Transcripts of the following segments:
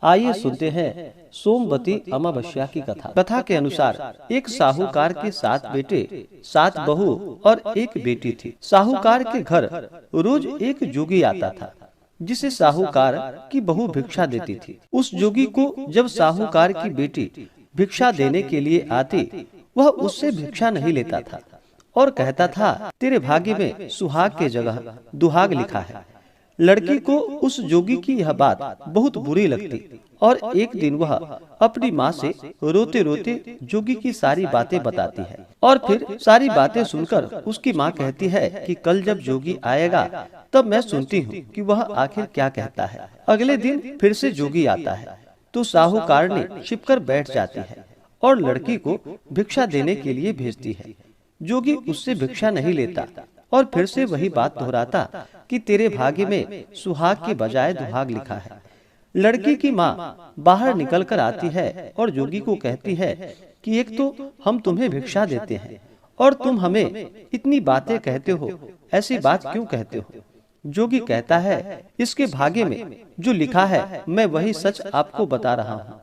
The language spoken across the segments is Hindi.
आइए सुनते हैं सोमवती अमावस्या की कथा। कथा के अनुसार एक साहूकार के 7 बेटे, 7 बहू और एक बेटी थी। साहूकार के घर रोज एक जोगी आता था, जिसे साहूकार की बहू भिक्षा देती थी। उस जोगी को जब साहूकार की बेटी भिक्षा देने के लिए आती, वह उससे भिक्षा नहीं लेता था और कहता था, तेरे भाग्य में सुहाग के जगह दुहाग लिखा है। लड़की को उस जोगी की यह बात बहुत बुरी लगती और एक दिन वह अपनी माँ से रोते रोते जोगी की सारी बातें बताती है। और फिर सारी बातें सुनकर उसकी माँ कहती है कि कल जब जोगी आएगा तब मैं सुनती हूँ कि वह आखिर क्या कहता है। अगले दिन फिर से जोगी आता है तो साहूकार ने छिपकर बैठ जाती है और लड़की को भिक्षा देने के लिए भेजती है। जोगी उससे भिक्षा नहीं लेता और फिर से वही बात दोहराता कि तेरे भाग्य में सुहाग के बजाय दुहाग लिखा है। लड़की की माँ बाहर निकलकर आती है और जोगी को कहती है कि एक तो हम तुम्हें भिक्षा देते हैं और तुम हमें इतनी बातें कहते हो, ऐसी बात क्यों कहते हो? जोगी कहता है, इसके भाग्य में जो लिखा है मैं वही सच आपको बता रहा हूँ।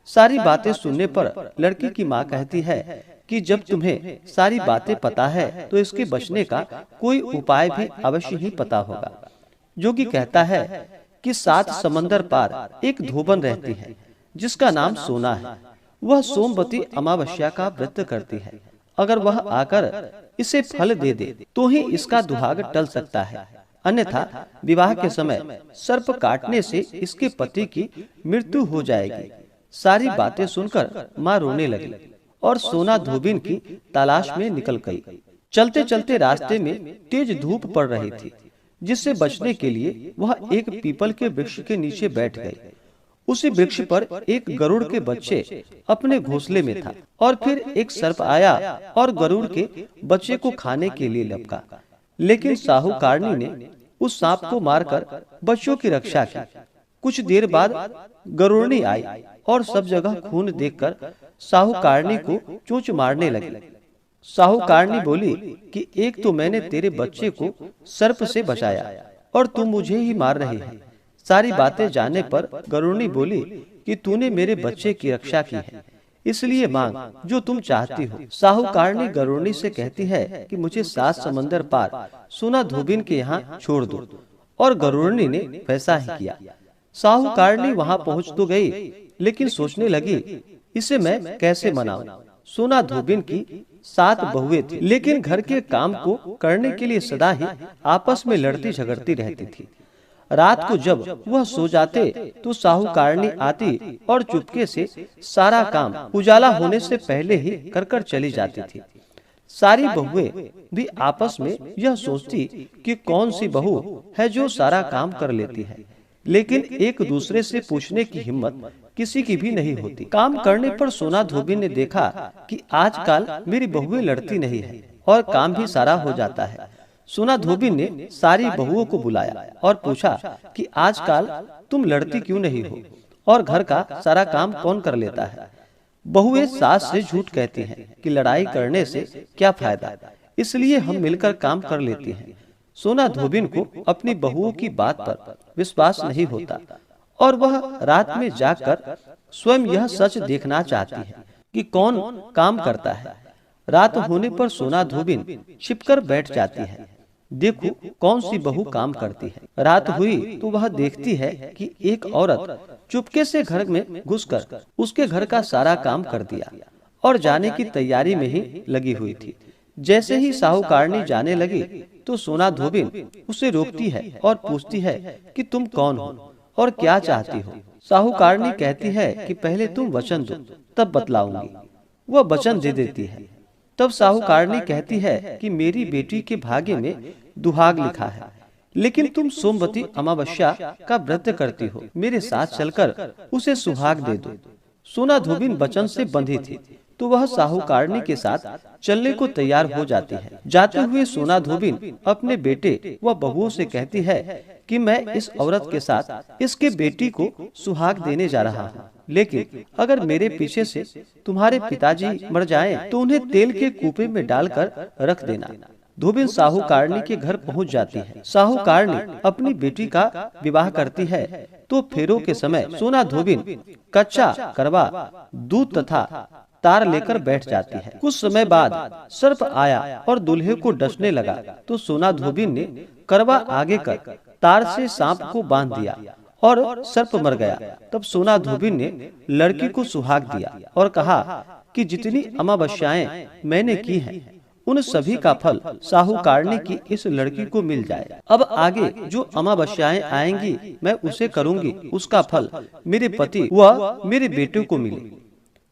सारी बातें सुनने पर लड़की की माँ कहती है कि जब तुम्हें सारी बातें पता है तो इसके बचने का कोई उपाय भी अवश्य ही पता होगा। जोगी कहता है कि 7 समंदर पार एक धोबन रहती है जिसका नाम सोना है। वह सोमवती अमावस्या का व्रत करती है। अगर वह आकर इसे फल दे दे तो ही इसका दुहाग टल सकता है, अन्यथा विवाह के समय सर्प काटने से इसके पति की मृत्यु हो जाएगी। सारी बातें सुनकर माँ रोने लगी और सोना धोबिन की तलाश में निकल गई। चलते चलते रास्ते में तेज धूप पड़ रही थी, जिससे बचने के लिए वह एक पीपल के वृक्ष के नीचे बैठ गए। उसी वृक्ष पर एक गरुड़ के बच्चे अपने घोंसले में था और फिर एक सर्प आया और गरुड़ के बच्चे को खाने के लिए लपका। लेकिन साहूकारनी ने उस सांप को मारकर बच्चों की रक्षा की। कुछ देर बाद गरुड़नी आई और सब जगह खून देखकर साहूकारनी को चोंच मारने लगी। साहूकारनी बोली कि एक तो मैंने तेरे बच्चे को सर्प से बचाया और तुम मुझे ही मार रही है। सारी बातें जानने पर गरुड़नी बोली कि तूने मेरे बच्चे की रक्षा की है, इसलिए मांग जो तुम चाहती हो। साहूकारनी गरुड़नी से कहती है कि मुझे 7 समंदर पार सोना धोबिन के यहाँ छोड़ दो, और गरुड़नी ने वैसा ही किया। साहूकारनी वहाँ पहुँच तो गई, लेकिन सोचने लगी इसे मैं कैसे मनाऊं। सोना धोबिन की 7 बहुएं थी, लेकिन घर के काम को करने के लिए सदा ही आपस में लड़ती झगड़ती रहती थी। रात को जब वह सो जाते तो साहूकारनी आती और चुपके से सारा काम उजाला होने से पहले ही कर चली जाती थी। सारी बहुएं भी आपस में यह सोचती कि कौन सी बहू है जो सारा काम कर लेती है, लेकिन एक दूसरे से पूछने की हिम्मत किसी की भी नहीं होती। काम करने पर सोना धोबिन ने देखा कि आजकल मेरी बहुएं लड़ती नहीं है और काम भी सारा हो जाता है। सोना धोबिन ने सारी बहुओं को बुलाया और पूछा कि आजकल तुम लड़ती क्यों नहीं हो और घर का सारा काम कौन कर लेता है? बहुएं सास से झूठ कहती हैं कि लड़ाई करने से क्या फायदा, इसलिए हम मिलकर काम कर लेती हैं। सोना धोबिन को अपनी बहुओं की बात पर विश्वास नहीं होता और वह रात में जागकर स्वयं यह सच देखना चाहती है कि कौन काम करता है। रात होने पर सोना धोबिन छिपकर बैठ जाती है, देखो कौन सी बहू काम करती है। रात हुई तो वह देखती है कि एक औरत चुपके से घर में घुसकर उसके घर का सारा काम कर दिया और जाने की तैयारी में ही लगी हुई थी। जैसे ही साहूकारनी जाने लगी तो सोना धोबिन उसे रोकती है और पूछती है कि तुम कौन हो और क्या चाहती हो। साहूकारनी कहती है कि पहले तुम वचन दो तब बतलाऊंगी। वह वचन दे देती है। तब साहूकारनी कहती है कि मेरी बेटी के भाग्य में दुहाग लिखा है, लेकिन तुम सोमवती अमावस्या का व्रत करती हो, मेरे साथ चलकर उसे सुहाग दे दो। सोना धोबिन वचन से बंधी थी तो वह साहूकारनी के साथ चलने को तैयार हो जाती है। जाते हुए सोना धोबिन अपने बेटे व बहुओं से कहती है कि मैं इस औरत के साथ इसके बेटी को सुहाग देने जा रहा हूँ, लेकिन अगर मेरे पीछे से तुम्हारे पिताजी मर जाएं तो उन्हें तेल के कूपे में डालकर रख देना। धोबिन साहूकारनी के घर पहुंच जाती है। साहूकारनी अपनी बेटी का विवाह करती है तो फेरों के समय सोना धोबिन कच्चा करवा, दूध तथा तार लेकर बैठ जाती है। कुछ समय बाद सर्प आया और दूल्हे को डसने लगा तो सोना धोबिन ने करवा आगे कर तार से सांप को बांध दिया और सर्प मर गया। तब सोना धोबिन ने लड़की को सुहाग दिया और कहा कि जितनी अमावस्याएं मैंने की हैं, उन सभी का फल साहूकारनी की इस लड़की को मिल जाए। अब आगे जो अमावस्याएं आएंगी मैं उसे करूंगी, उसका फल मेरे पति व मेरे बेटे को मिले।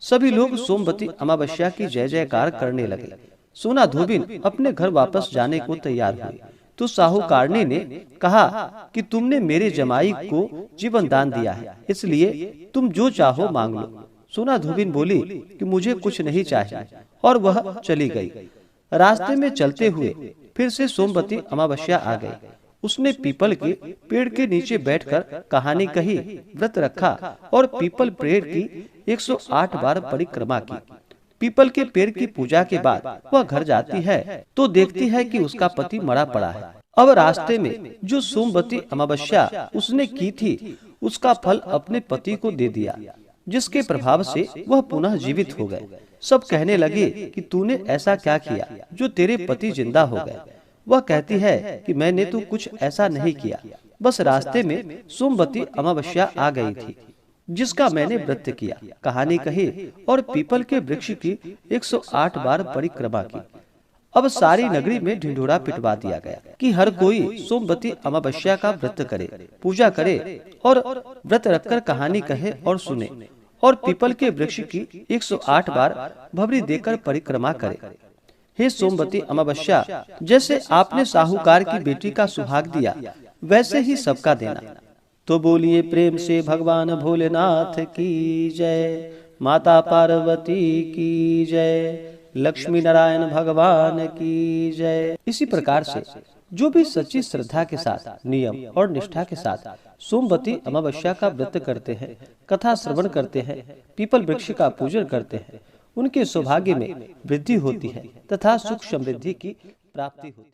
सभी लोग सोमवती अमावस्या की जय जयकार करने लगे। सोना धोबिन अपने घर वापस जाने को तैयार हुई तो साहूकारनी ने कहा कि तुमने मेरे जमाई को जीवन दान दिया है, इसलिए तुम जो चाहो मांग लो। सोना धोबिन बोली कि मुझे कुछ नहीं चाहिए और वह चली गई। रास्ते में चलते हुए फिर से सोमवती अमावस्या आ गई। उसने पीपल के पेड़ के नीचे बैठकर कहानी कही, व्रत रखा और पीपल पेड़ की 108 बार परिक्रमा की। पीपल के पेड़ की पूजा के बाद वह घर जाती है तो देखती है कि उसका पति मरा पड़ा है। अब रास्ते में जो सोमवती अमावस्या उसने की थी, उसका फल अपने पति को दे दिया, जिसके प्रभाव से वह पुनः जीवित हो गए। सब कहने लगे कि तूने ऐसा क्या किया जो तेरे पति जिंदा हो गए। वह कहती है कि मैंने तो कुछ ऐसा नहीं किया, बस रास्ते में सोमवती अमावस्या आ गई थी जिसका मैंने व्रत किया, कहानी कही और पीपल के वृक्ष की 108 बार परिक्रमा की। अब सारी नगरी में ढिंढोरा पिटवा दिया गया कि हर कोई सोमवती अमावस्या का व्रत करे, पूजा करे और व्रत रखकर कहानी कहे और सुने और पीपल के वृक्ष की 108 बार भवरी देकर परिक्रमा करे। हे सोमवती अमावस्या, जैसे आपने साहूकार की बेटी का सुहाग दिया, वैसे ही सबका देना। तो बोलिए प्रेम से भगवान भोलेनाथ की जय, माता पार्वती की जय, लक्ष्मी नारायण भगवान की जय। इसी प्रकार से जो भी सच्ची श्रद्धा के साथ, नियम और निष्ठा के साथ सोमवती अमावस्या का व्रत करते हैं, कथा श्रवण करते हैं, पीपल वृक्ष का पूजन करते हैं, उनके सौभाग्य में वृद्धि होती है तथा सुख समृद्धि की प्राप्ति होती है।